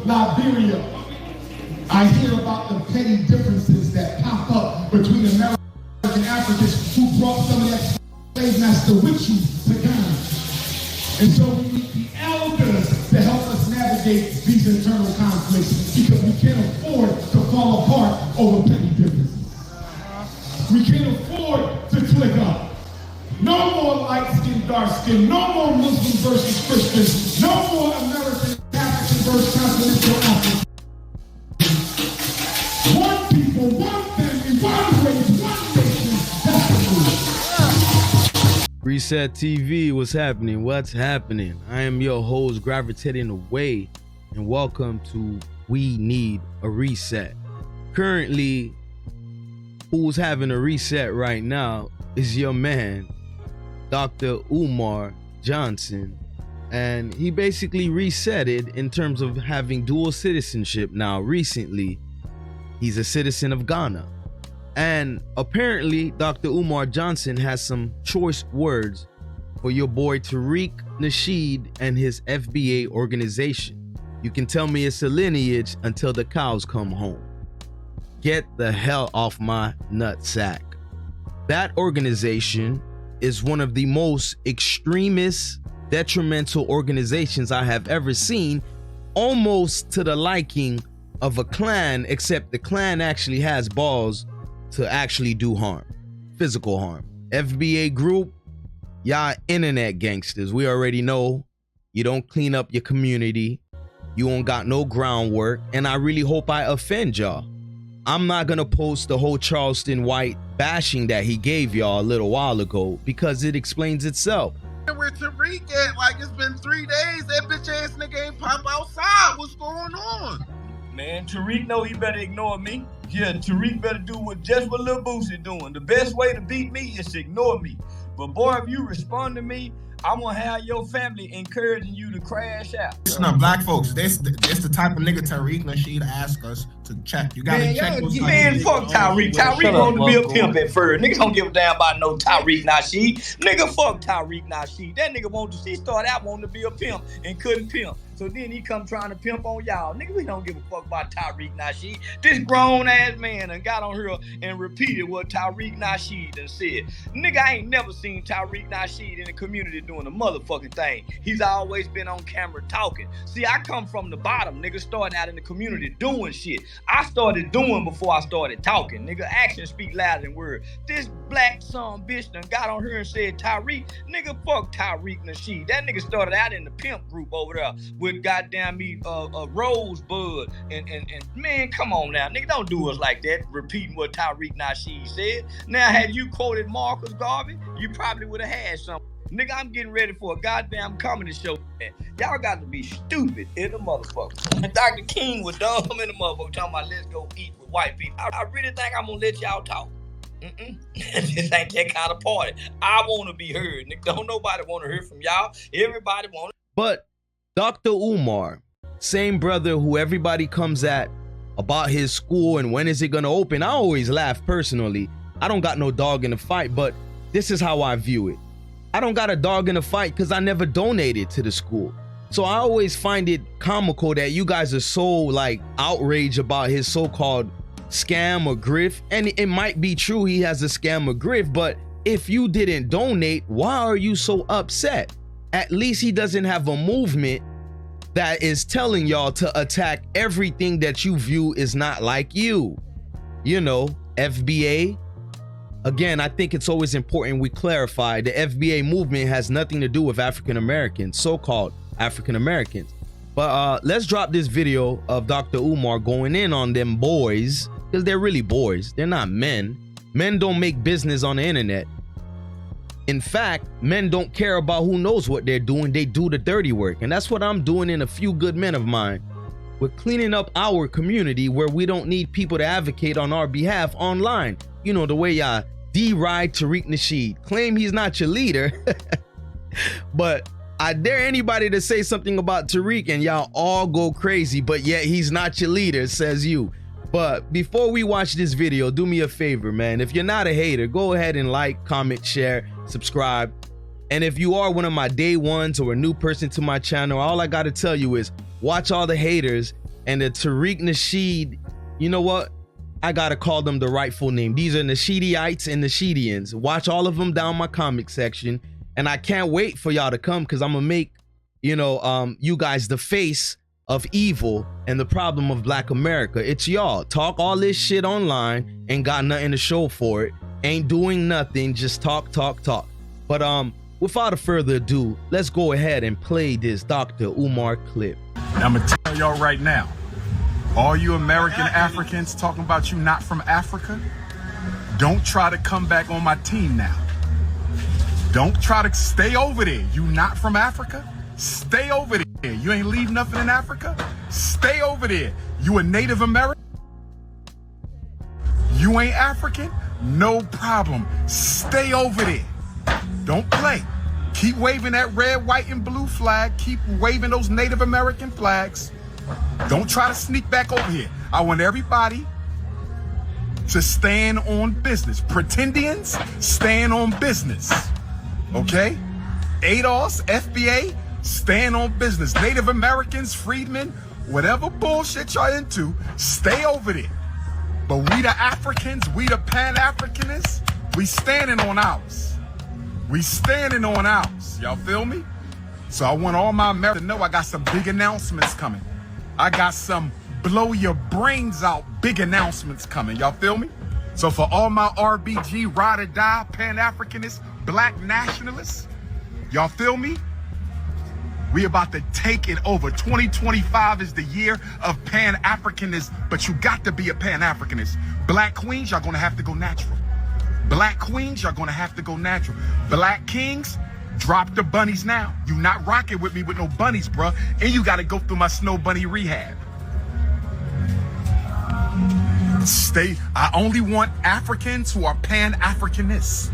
Liberia. I hear about the petty differences that pop up between American Africans who brought some of that slave master with you to Ghana. And so we need the elders to help us navigate these internal conflicts because we can't afford to fall apart over petty differences. We can't afford to click up. No more light skin, dark skin. No more Muslim versus Christian. No more American African versus continental African. One people, one family, one race, one nation. That's the move. Reset TV, what's happening? What's happening? I am your host, Gravitating Away, and welcome to We Need a Reset. Currently, who's having a reset right now is your man, Dr. Umar Johnson, and he basically resetted in terms of having dual citizenship now recently. He's a citizen of Ghana. And apparently, Dr. Umar Johnson has some choice words for your boy Tariq Nasheed and his FBA organization. You can tell me it's a lineage until the cows come home. Get the hell off my nutsack. That organization is one of the most extremist, detrimental organizations I have ever seen, almost to the liking of a clan, except the clan actually has balls to actually do harm, physical harm. FBA group, y'all internet gangsters. We already know you don't clean up your community. You don't got no groundwork, and I really hope I offend y'all. I'm not gonna post the whole Charleston White bashing that he gave y'all a little while ago because it explains itself. Where Tariq at? Like, it's been 3 days. That bitch ass nigga ain't pop outside. What's going on? Man, Tariq know he better ignore me. Yeah, Tariq better do just what Lil Boosie doing. The best way to beat me is to ignore me. But boy, if you respond to me, I'm gonna have your family encouraging you to crash out. Listen up, black folks. This the type of nigga Tariq Nasheed ask us to check. You gotta check what's man, fuck Tariq. Tariq wanted to be a pimp at first. Niggas don't give a damn about no Tariq Nasheed. Nigga, fuck Tariq Nasheed. That nigga he started out wanting to be a pimp and couldn't pimp. So then he come trying to pimp on y'all. Nigga, we don't give a fuck about Tariq Nasheed. This grown ass man done got on here and repeated what Tariq Nasheed done said. Nigga, I ain't never seen Tariq Nasheed in the community doing a motherfucking thing. He's always been on camera talking. See, I come from the bottom. Nigga started out in the community doing shit. I started doing before I started talking. Nigga, actions speak louder than words. This black son bitch done got on here and said Tariq. Nigga, fuck Tariq Nasheed. That nigga started out in the pimp group over there with goddamn me Rosebud and man, come on now, nigga, don't do us like that, repeating what Tariq Nasheed said. Now, had you quoted Marcus Garvey, you probably would have had something. Nigga, I'm getting ready for a goddamn comedy show. Y'all got to be stupid in the motherfucker. Dr. King was dumb in the motherfucker talking about let's go eat with white people. I really think I'm gonna let y'all talk. This ain't that kind of party. I want to be heard. Nigga, don't nobody want to hear from y'all. Everybody want. But Dr. Umar, same brother who everybody comes at about his school and when is it gonna open, I always laugh personally. I don't got no dog in the fight, but this is how I view it. I don't got a dog in the fight because I never donated to the school. So I always find it comical that you guys are so like outraged about his so-called scam or grift. And it might be true he has a scam or grift, but if you didn't donate, why are you so upset? At least he doesn't have a movement that is telling y'all to attack everything that you view is not like you. You know, FBA. Again, I think it's always important we clarify the FBA movement has nothing to do with African Americans, so-called African Americans. But let's drop this video of Dr. Umar going in on them boys, because they're really boys. They're not men. Men don't make business on the internet. In fact, men don't care about who knows what they're doing. They do the dirty work. And that's what I'm doing in a few good men of mine. We're cleaning up our community where we don't need people to advocate on our behalf online. You know, the way y'all deride Tariq Nasheed. Claim he's not your leader. But I dare anybody to say something about Tariq and y'all all go crazy, but yet he's not your leader, says you. But before we watch this video, do me a favor, man. If you're not a hater, go ahead and like, comment, share, subscribe. And if you are one of my day ones or a new person to my channel, all I got to tell you is watch all the haters and the Tariq Nasheed, you know what? I gotta call them the rightful name. These are Nasheediites and Nasheedians. Watch all of them down my comic section. And I can't wait for y'all to come because I'm gonna make, you know, you guys the face of evil and the problem of Black America. It's y'all. Talk all this shit online and got nothing to show for it. Ain't doing nothing, just talk. But without further ado, let's go ahead and play this Dr. Umar clip. I'm gonna tell y'all right now, all you American Africans talking about you not from Africa, don't try to come back on my team now. Don't try to stay over there. You not from Africa? Stay over there. You ain't leave nothing in Africa? Stay over there. You a Native American? You ain't African? No problem. Stay over there. Don't play. Keep waving that red, white, and blue flag. Keep waving those Native American flags. Don't try to sneak back over here. I want everybody to stand on business. Pretendians, stand on business. Okay? ADOS, FBA, stand on business. Native Americans, freedmen, whatever bullshit y'all into, stay over there. But we the Africans, we the Pan-Africanists, we standing on ours. We standing on ours. Y'all feel me? So I want all my Americans to know I got some big announcements coming. I got some blow your brains out big announcements coming. Y'all feel me? So for all my RBG, ride or die, Pan-Africanists, Black nationalists, y'all feel me? We about to take it over. 2025 is the year of Pan-Africanism, but you got to be a Pan-Africanist. Black queens, y'all gonna have to go natural. Black queens, y'all gonna have to go natural. Black kings, drop the bunnies now. You not rocking with me with no bunnies, bruh. And you gotta go through my snow bunny rehab. I only want Africans who are Pan-Africanists.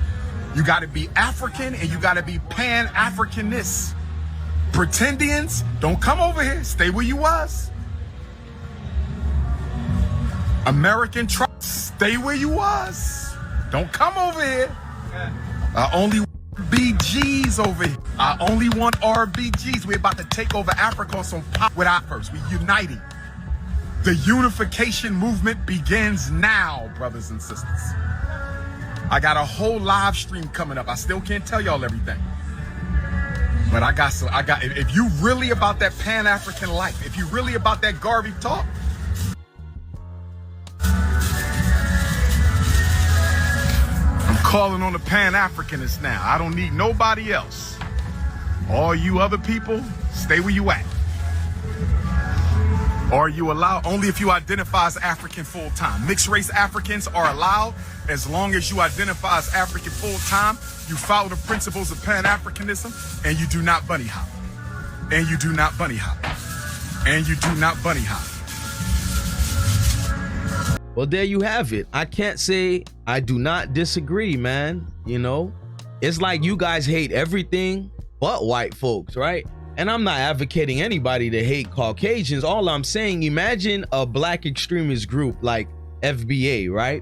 You gotta be African and you gotta be Pan-Africanists. Pretendians, don't come over here. Stay where you was. American trust, stay where you was. Don't come over here. I only want BGs over here. I only want RBGs. We're about to take over Africa on some pop with our first. We uniting. The unification movement begins now, brothers and sisters. I got a whole live stream coming up. I still can't tell y'all everything. But if you really about that Pan-African life, if you really about that Garvey talk, I'm calling on the Pan-Africanists now. I don't need nobody else. All you other people, stay where you at. Are you allowed? Only if you identify as African full-time. Mixed race Africans are allowed as long as you identify as African full-time, you follow the principles of Pan-Africanism, and you do not bunny hop. And you do not bunny hop. And you do not bunny hop. Well, there you have it. I can't say I do not disagree, man. You know, it's like you guys hate everything but white folks, right? And I'm not advocating anybody to hate Caucasians. All I'm saying, imagine a black extremist group like FBA, right?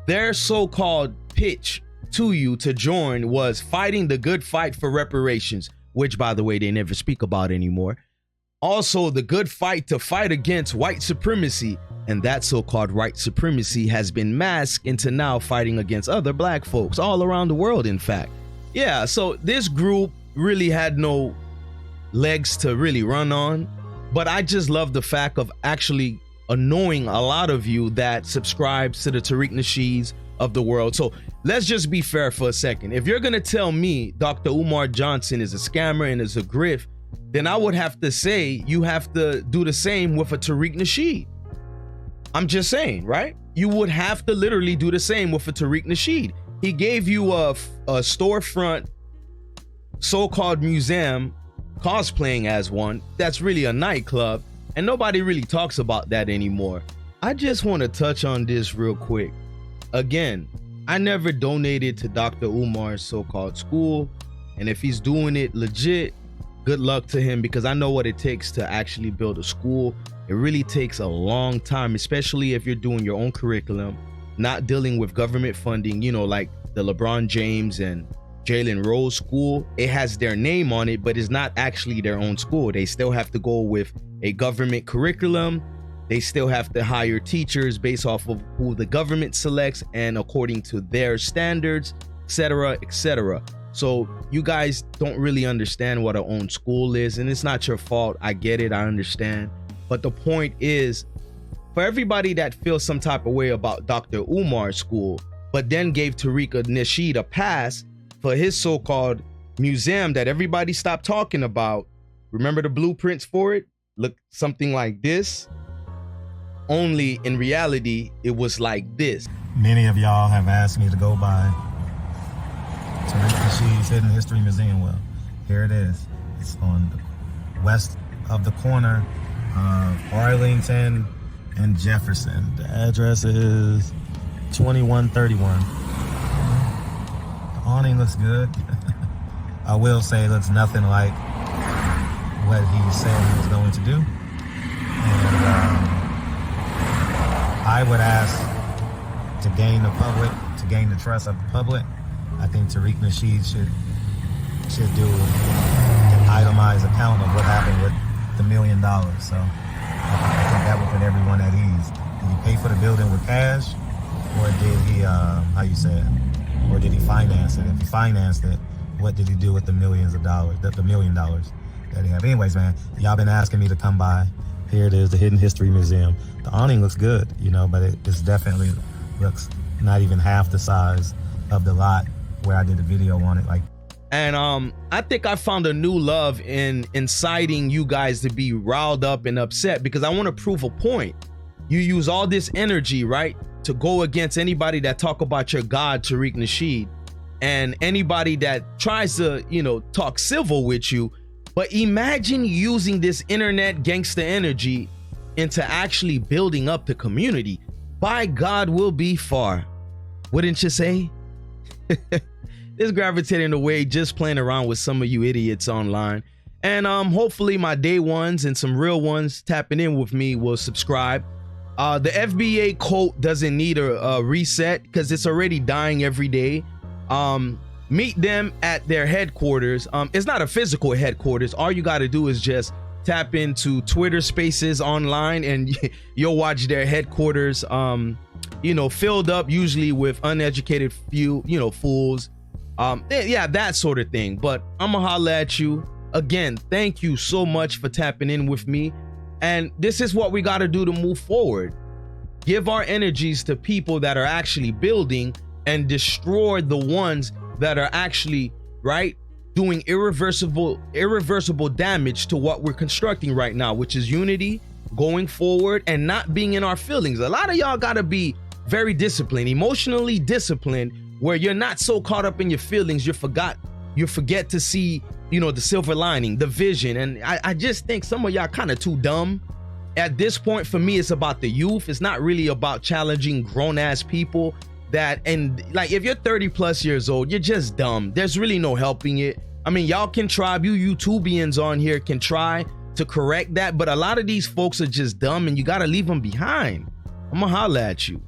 Their so-called pitch to you to join was fighting the good fight for reparations, which, by the way, they never speak about anymore. Also, the good fight to fight against white supremacy, and that so-called white supremacy has been masked into now fighting against other black folks all around the world, in fact. Yeah, so this group really had no legs to really run on, but I just love the fact of actually annoying a lot of you that subscribes to the Tariq Nasheeds of the world. So let's just be fair for a second. If you're gonna tell me Dr. Umar Johnson is a scammer and is a grift, then I would have to say you have to do the same with a Tariq Nasheed. I'm just saying, right? You would have to literally do the same with a Tariq Nasheed. He gave you a storefront so-called museum cosplaying as one that's really a nightclub, and nobody really talks about that anymore. I just want to touch on this real quick. Again, I never donated to Dr. Umar's so-called school, and if he's doing it legit, good luck to him, because I know what it takes to actually build a school. It really takes a long time, especially if you're doing your own curriculum, not dealing with government funding, you know, like the LeBron James and Jalen Rose School, it has their name on it, but it's not actually their own school. They still have to go with a government curriculum. They still have to hire teachers based off of who the government selects and according to their standards, etc., etc. So you guys don't really understand what our own school is, and it's not your fault. I get it, I understand. But the point is, for everybody that feels some type of way about Dr. Umar's school, but then gave Tariq Nasheed a pass for his so-called museum that everybody stopped talking about. Remember the blueprints for it? Look something like this. Only in reality, it was like this. Many of y'all have asked me to go by Tariq Nasheed's Hidden History Museum. Well, here it is. It's on the west of the corner of Arlington and Jefferson. The address is 2131. The awning looks good. I will say it looks nothing like what he said he was going to do. And I would ask to gain the public, to gain the trust of the public, I think Tariq Nasheed should do an itemized account of what happened with the $1 million. So I think that would put everyone at ease. Did he pay for the building with cash, or did he, or did he finance it? If he financed it, what did he do with the millions of dollars, the $1 million that he have? Anyways, man, y'all been asking me to come by. Here it is, the Hidden History Museum. The awning looks good, you know, but it's definitely looks not even half the size of the lot where I did a video on it. And I think I found a new love in inciting you guys to be riled up and upset, because I want to prove a point. You use all this energy, right, to go against anybody that talk about your God, Tariq Nasheed, and anybody that tries to, you know, talk civil with you. But imagine using this internet gangster energy into actually building up the community. By God, we'll be far. Wouldn't you say? It's gravitating away just playing around with some of you idiots online. And hopefully my day ones and some real ones tapping in with me will subscribe. The FBA cult doesn't need a reset because it's already dying every day. Meet them at their headquarters. It's not a physical headquarters. All you got to do is just tap into Twitter Spaces online and you'll watch their headquarters, you know, filled up usually with uneducated fools. Yeah, that sort of thing. But I'm gonna holla at you again. Thank you so much for tapping in with me. And this is what we got to do to move forward. Give our energies to people that are actually building and destroy the ones that are actually, right, doing irreversible damage to what we're constructing right now, which is unity, going forward, and not being in our feelings. A lot of y'all got to be very disciplined, emotionally disciplined, where you're not so caught up in your feelings, you forget to see, you know, the silver lining, the vision. And I just think some of y'all kind of too dumb. At this point, for me, it's about the youth. It's not really about challenging grown-ass people that, and like, if you're 30 plus years old, you're just dumb. There's really no helping it. I mean, y'all can try, you YouTubians on here can try to correct that, but a lot of these folks are just dumb and you got to leave them behind. I'm gonna holla at you.